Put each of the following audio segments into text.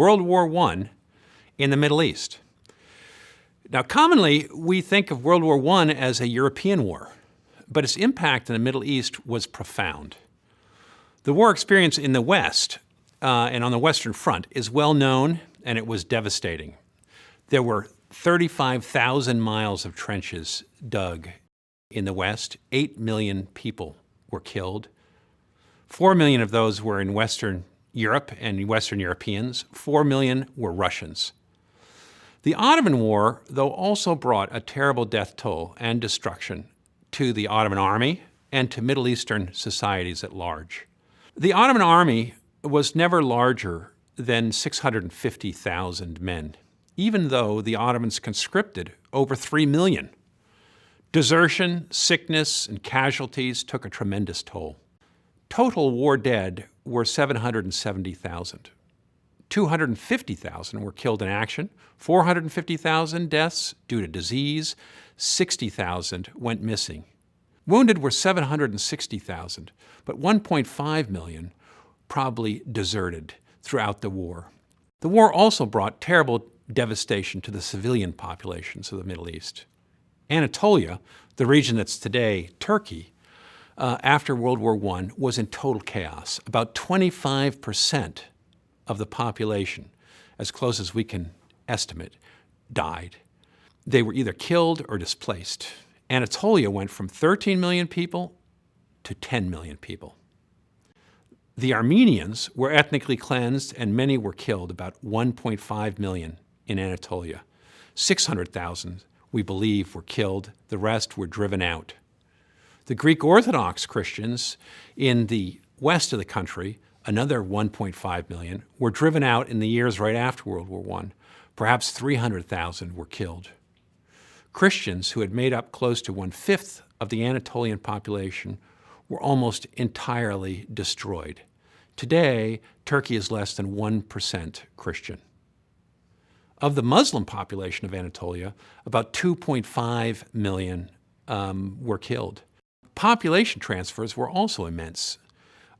World War I in the Middle East. Now, commonly, we think of World War I as a European war, but its impact in the Middle East was profound. The war experience in the West and on the Western Front is well known, and it was devastating. There were 35,000 miles of trenches dug in the West. 8 million people were killed. 4 million of those were in Western Europe and Western Europeans. 4 million were Russians. The Ottoman War, though, also brought a terrible death toll and destruction to the Ottoman army and to Middle Eastern societies at large. The Ottoman army was never larger than 650,000 men, even though the Ottomans conscripted over 3 million. Desertion, sickness, and casualties took a tremendous toll. Total war dead were 770,000. 250,000 were killed in action, 450,000 deaths due to disease, 60,000 went missing. Wounded were 760,000, but 1.5 million probably deserted throughout the war. The war also brought terrible devastation to the civilian populations of the Middle East. Anatolia, the region that's today Turkey, after World War I was in total chaos. About 25% of the population, as close as we can estimate, died. They were either killed or displaced. Anatolia went from 13 million people to 10 million people. The Armenians were ethnically cleansed and many were killed, about 1.5 million in Anatolia. 600,000, we believe, were killed. The rest were driven out. The Greek Orthodox Christians in the west of the country, another 1.5 million, were driven out in the years right after World War I. Perhaps 300,000 were killed. Christians, who had made up close to 1/5 of the Anatolian population, were almost entirely destroyed. Today, Turkey is less than 1% Christian. Of the Muslim population of Anatolia, about 2.5 million were killed. Population transfers were also immense.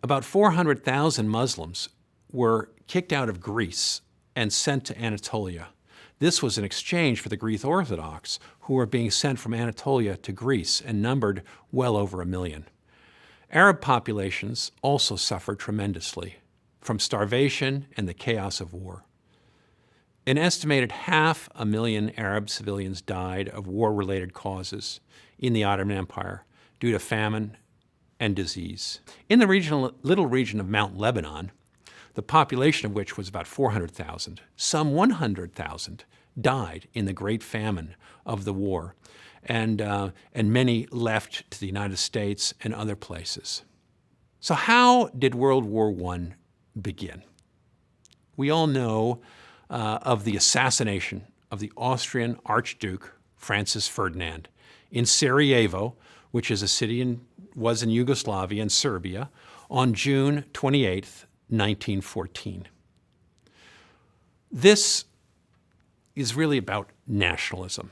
About 400,000 Muslims were kicked out of Greece and sent to Anatolia. This was in exchange for the Greek Orthodox, who were being sent from Anatolia to Greece and numbered well over 1 million. Arab populations also suffered tremendously from starvation and the chaos of war. An estimated 500,000 Arab civilians died of war-related causes in the Ottoman Empire due to famine and disease. In the little region of Mount Lebanon, the population of which was about 400,000, some 100,000 died in the Great Famine of the war, and many left to the United States and other places. So how did World War I begin? We all know of the assassination of the Austrian Archduke Francis Ferdinand in Sarajevo, which is a city was in Yugoslavia and Serbia, on June 28th, 1914. This is really about nationalism.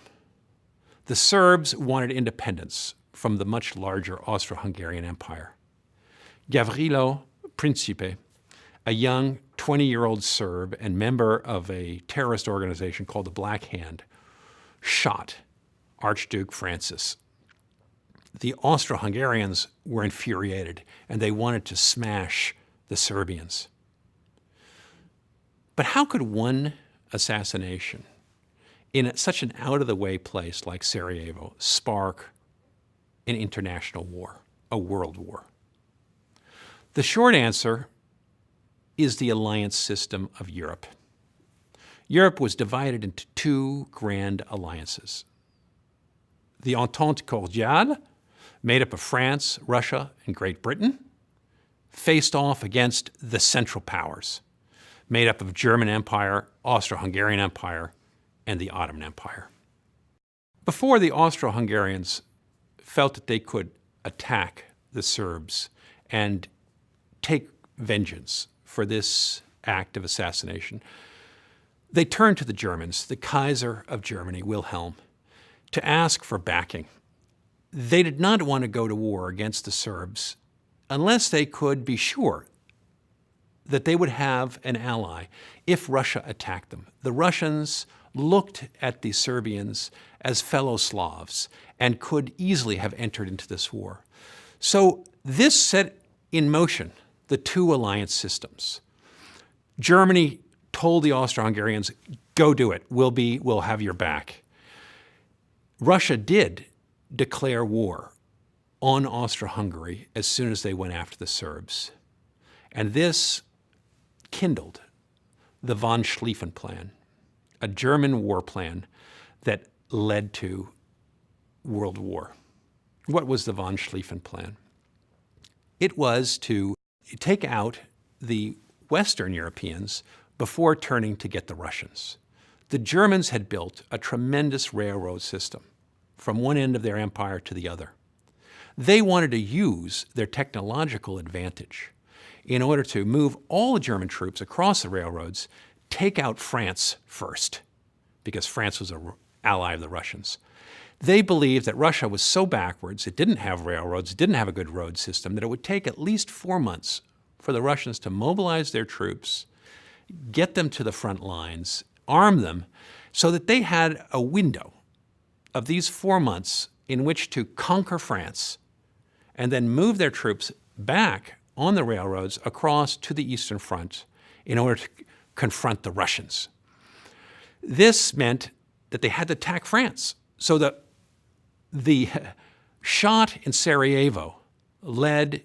The Serbs wanted independence from the much larger Austro-Hungarian Empire. Gavrilo Principe, a young 20-year-old Serb and member of a terrorist organization called the Black Hand, shot Archduke Francis. The Austro-Hungarians were infuriated, and they wanted to smash the Serbians. But how could one assassination in such an out-of-the-way place like Sarajevo spark an international war, a world war? The short answer is the alliance system of Europe. Europe was divided into two grand alliances. The Entente Cordiale, made up of France, Russia, and Great Britain, faced off against the Central Powers, made up of German Empire, Austro-Hungarian Empire, and the Ottoman Empire. Before the Austro-Hungarians felt that they could attack the Serbs and take vengeance for this act of assassination, they turned to the Germans, the Kaiser of Germany, Wilhelm, to ask for backing. They did not want to go to war against the Serbs unless they could be sure that they would have an ally if Russia attacked them. The Russians looked at the Serbians as fellow Slavs and could easily have entered into this war. So this set in motion the two alliance systems. Germany told the Austro-Hungarians, go do it, we'll have your back. Russia did declare war on Austro-Hungary as soon as they went after the Serbs. And this kindled the von Schlieffen Plan, a German war plan that led to World War. What was the von Schlieffen Plan? It was to take out the Western Europeans before turning to get the Russians. The Germans had built a tremendous railroad system from one end of their empire to the other. They wanted to use their technological advantage in order to move all the German troops across the railroads, take out France first, because France was an ally of the Russians. They believed that Russia was so backwards, it didn't have railroads, it didn't have a good road system, that it would take at least 4 months for the Russians to mobilize their troops, get them to the front lines, arm them, so that they had a window of these 4 months in which to conquer France and then move their troops back on the railroads across to the Eastern Front in order to confront the Russians. This meant that they had to attack France. So the shot in Sarajevo led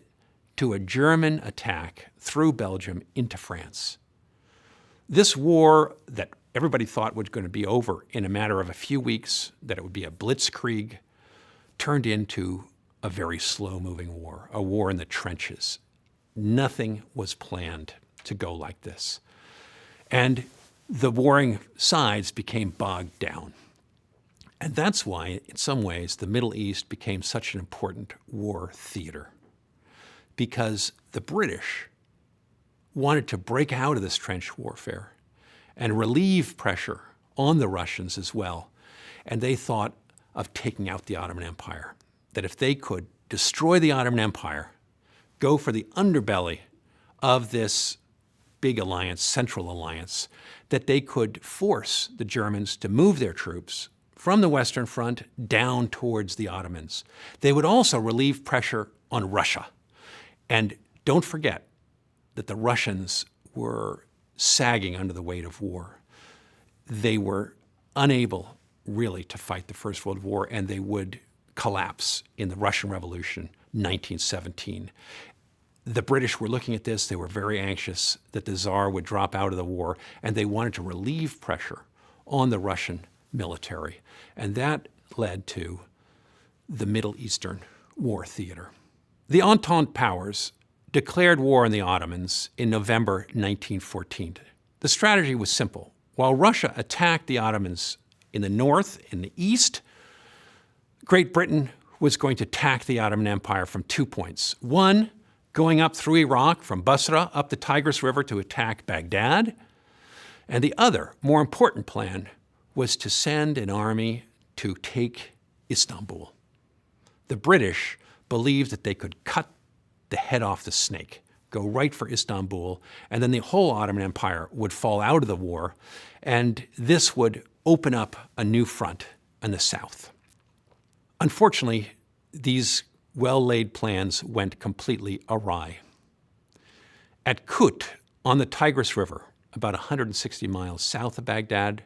to a German attack through Belgium into France. This war that everybody thought was going to be over in a matter of a few weeks, that it would be a blitzkrieg, turned into a very slow-moving war, a war in the trenches. Nothing was planned to go like this. And the warring sides became bogged down. And that's why, in some ways, the Middle East became such an important war theater. Because the British wanted to break out of this trench warfare and relieve pressure on the Russians as well. And they thought of taking out the Ottoman Empire. That if they could destroy the Ottoman Empire, go for the underbelly of this big alliance, Central Alliance, that they could force the Germans to move their troops from the Western Front down towards the Ottomans. They would also relieve pressure on Russia. And don't forget that the Russians were sagging under the weight of war. They were unable really to fight the First World War, and they would collapse in the Russian Revolution, 1917. The British were looking at this. They were very anxious that the Tsar would drop out of the war, and they wanted to relieve pressure on the Russian military. And that led to the Middle Eastern war theater. The Entente powers declared war on the Ottomans in November 1914. The strategy was simple. While Russia attacked the Ottomans in the north, in the east, Great Britain was going to attack the Ottoman Empire from 2 points. One, going up through Iraq from Basra up the Tigris River to attack Baghdad. And the other, more important plan was to send an army to take Istanbul. The British believed that they could cut the head off the snake, go right for Istanbul, and then the whole Ottoman Empire would fall out of the war, and this would open up a new front in the south. Unfortunately, these well-laid plans went completely awry. At Kut, on the Tigris River, about 160 miles south of Baghdad,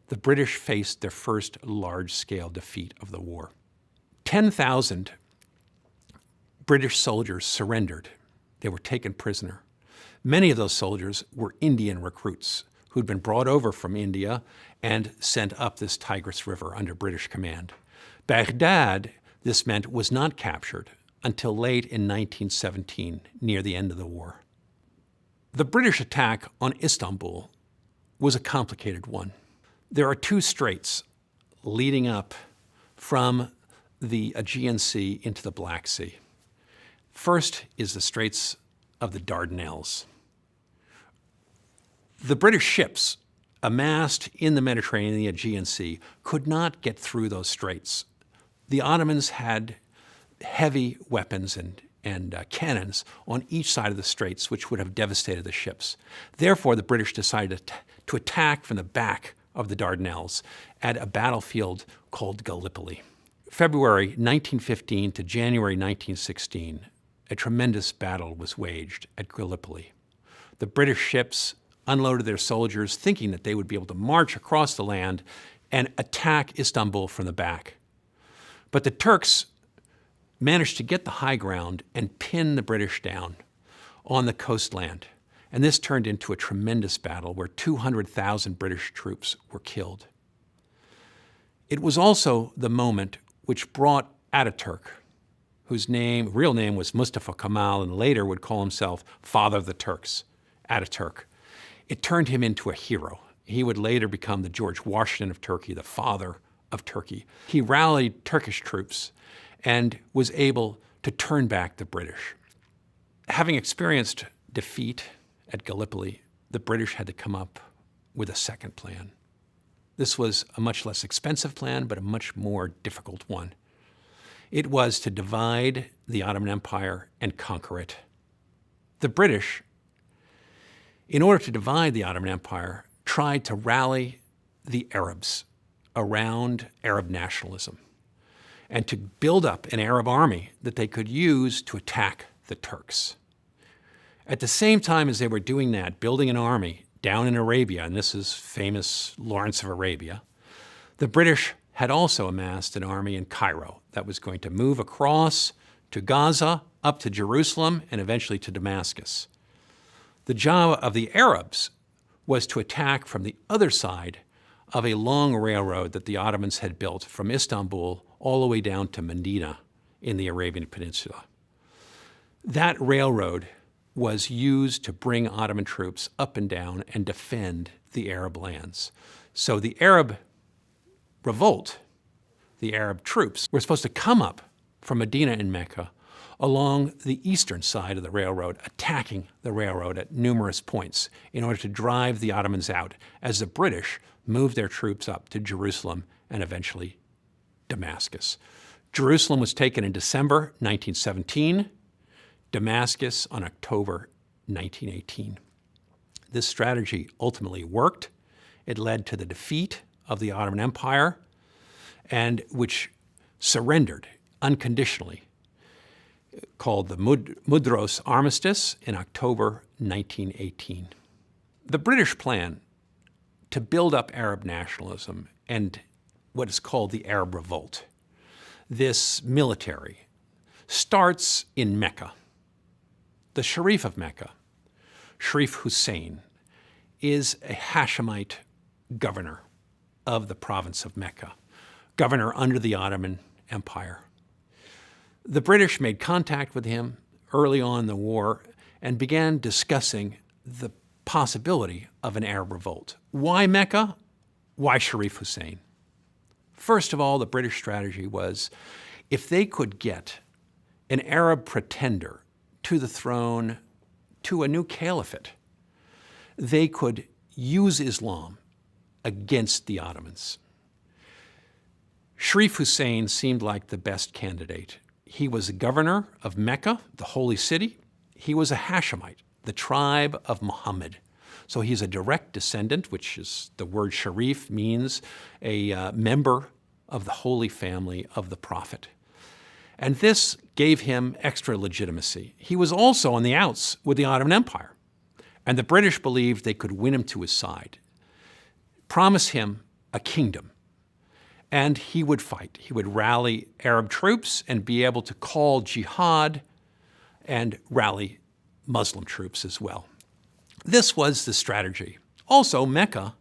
the British faced their first large-scale defeat of the war. 10,000 British soldiers surrendered. They were taken prisoner. Many of those soldiers were Indian recruits who'd been brought over from India and sent up this Tigris River under British command. Baghdad, this meant, was not captured until late in 1917, near the end of the war. The British attack on Istanbul was a complicated one. There are two straits leading up from the Aegean Sea into the Black Sea. First is the Straits of the Dardanelles. The British ships amassed in the Mediterranean and the Aegean Sea could not get through those straits. The Ottomans had heavy weapons and and cannons on each side of the straits, which would have devastated the ships. Therefore, the British decided to attack from the back of the Dardanelles at a battlefield called Gallipoli. February 1915 to January 1916, a tremendous battle was waged at Gallipoli. The British ships unloaded their soldiers, thinking that they would be able to march across the land and attack Istanbul from the back. But the Turks managed to get the high ground and pin the British down on the coastland. And this turned into a tremendous battle where 200,000 British troops were killed. It was also the moment which brought Ataturk, whose real name was Mustafa Kemal and later would call himself Father of the Turks, Ataturk. It turned him into a hero. He would later become the George Washington of Turkey, the father of Turkey. He rallied Turkish troops and was able to turn back the British. Having experienced defeat at Gallipoli, the British had to come up with a second plan. This was a much less expensive plan, but a much more difficult one. It was to divide the Ottoman Empire and conquer it. The British, in order to divide the Ottoman Empire, tried to rally the Arabs around Arab nationalism and to build up an Arab army that they could use to attack the Turks. At the same time as they were doing that, building an army down in Arabia, and this is famous Lawrence of Arabia, the British had also amassed an army in Cairo that was going to move across to Gaza, up to Jerusalem, and eventually to Damascus. The job of the Arabs was to attack from the other side of a long railroad that the Ottomans had built from Istanbul all the way down to Medina in the Arabian Peninsula. That railroad was used to bring Ottoman troops up and down and defend the Arab lands. So the Arab Revolt, the Arab troops, were supposed to come up from Medina and Mecca along the eastern side of the railroad, attacking the railroad at numerous points in order to drive the Ottomans out as the British moved their troops up to Jerusalem and eventually Damascus. Jerusalem was taken in December 1917, Damascus on October 1918. This strategy ultimately worked. It led to the defeat of the Ottoman Empire, and which surrendered unconditionally, called the Mudros Armistice in October 1918. The British plan to build up Arab nationalism and what is called the Arab Revolt, this military, starts in Mecca. The Sharif of Mecca, Sharif Hussein, is a Hashemite governor of the province of Mecca, governor under the Ottoman Empire. The British made contact with him early on in the war and began discussing the possibility of an Arab revolt. Why Mecca? Why Sharif Hussein? First of all, the British strategy was if they could get an Arab pretender to the throne, to a new caliphate, they could use Islam against the Ottomans. Sharif Hussein seemed like the best candidate. He was the governor of Mecca, the holy city. He was a Hashemite, the tribe of Muhammad. So he's a direct descendant, which is the word Sharif means a member of the holy family of the Prophet. And this gave him extra legitimacy. He was also on the outs with the Ottoman Empire. And the British believed they could win him to his side, promise him a kingdom, and he would fight. He would rally Arab troops and be able to call jihad and rally Muslim troops as well. This was the strategy. Also, Mecca,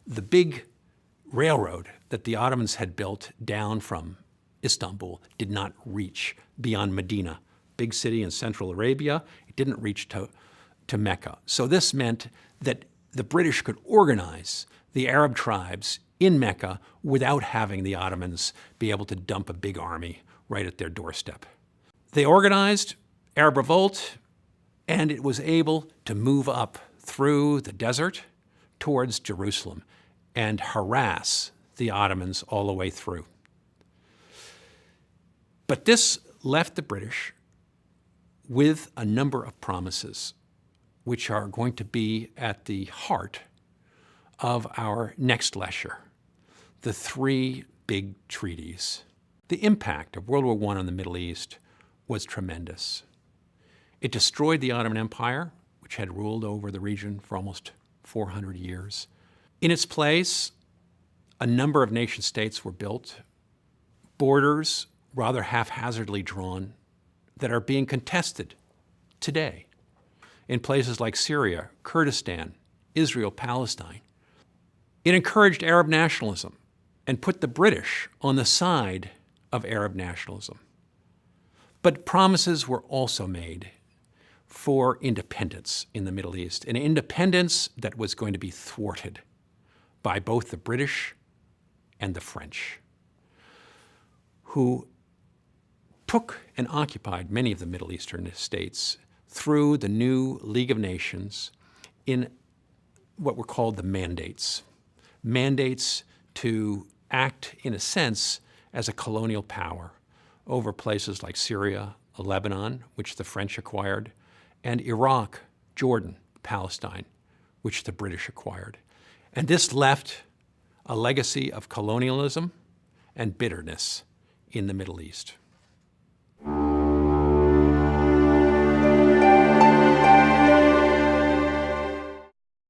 the big railroad that the Ottomans had built down from Istanbul, did not reach beyond Medina, big city in central Arabia. It didn't reach to Mecca. So this meant that the British could organize the Arab tribes in Mecca without having the Ottomans be able to dump a big army right at their doorstep. They organized Arab Revolt, and it was able to move up through the desert towards Jerusalem and harass the Ottomans all the way through. But this left the British with a number of promises which are going to be at the heart of our next lecture, the three big treaties. The impact of World War I on the Middle East was tremendous. It destroyed the Ottoman Empire, which had ruled over the region for almost 400 years. In its place, a number of nation-states were built, borders rather haphazardly drawn that are being contested today in places like Syria, Kurdistan, Israel, Palestine. It encouraged Arab nationalism and put the British on the side of Arab nationalism. But promises were also made for independence in the Middle East, an independence that was going to be thwarted by both the British and the French, who took and occupied many of the Middle Eastern states through the new League of Nations in what were called the mandates. Mandates to act, in a sense, as a colonial power over places like Syria, Lebanon, which the French acquired, and Iraq, Jordan, Palestine, which the British acquired. And this left a legacy of colonialism and bitterness in the Middle East.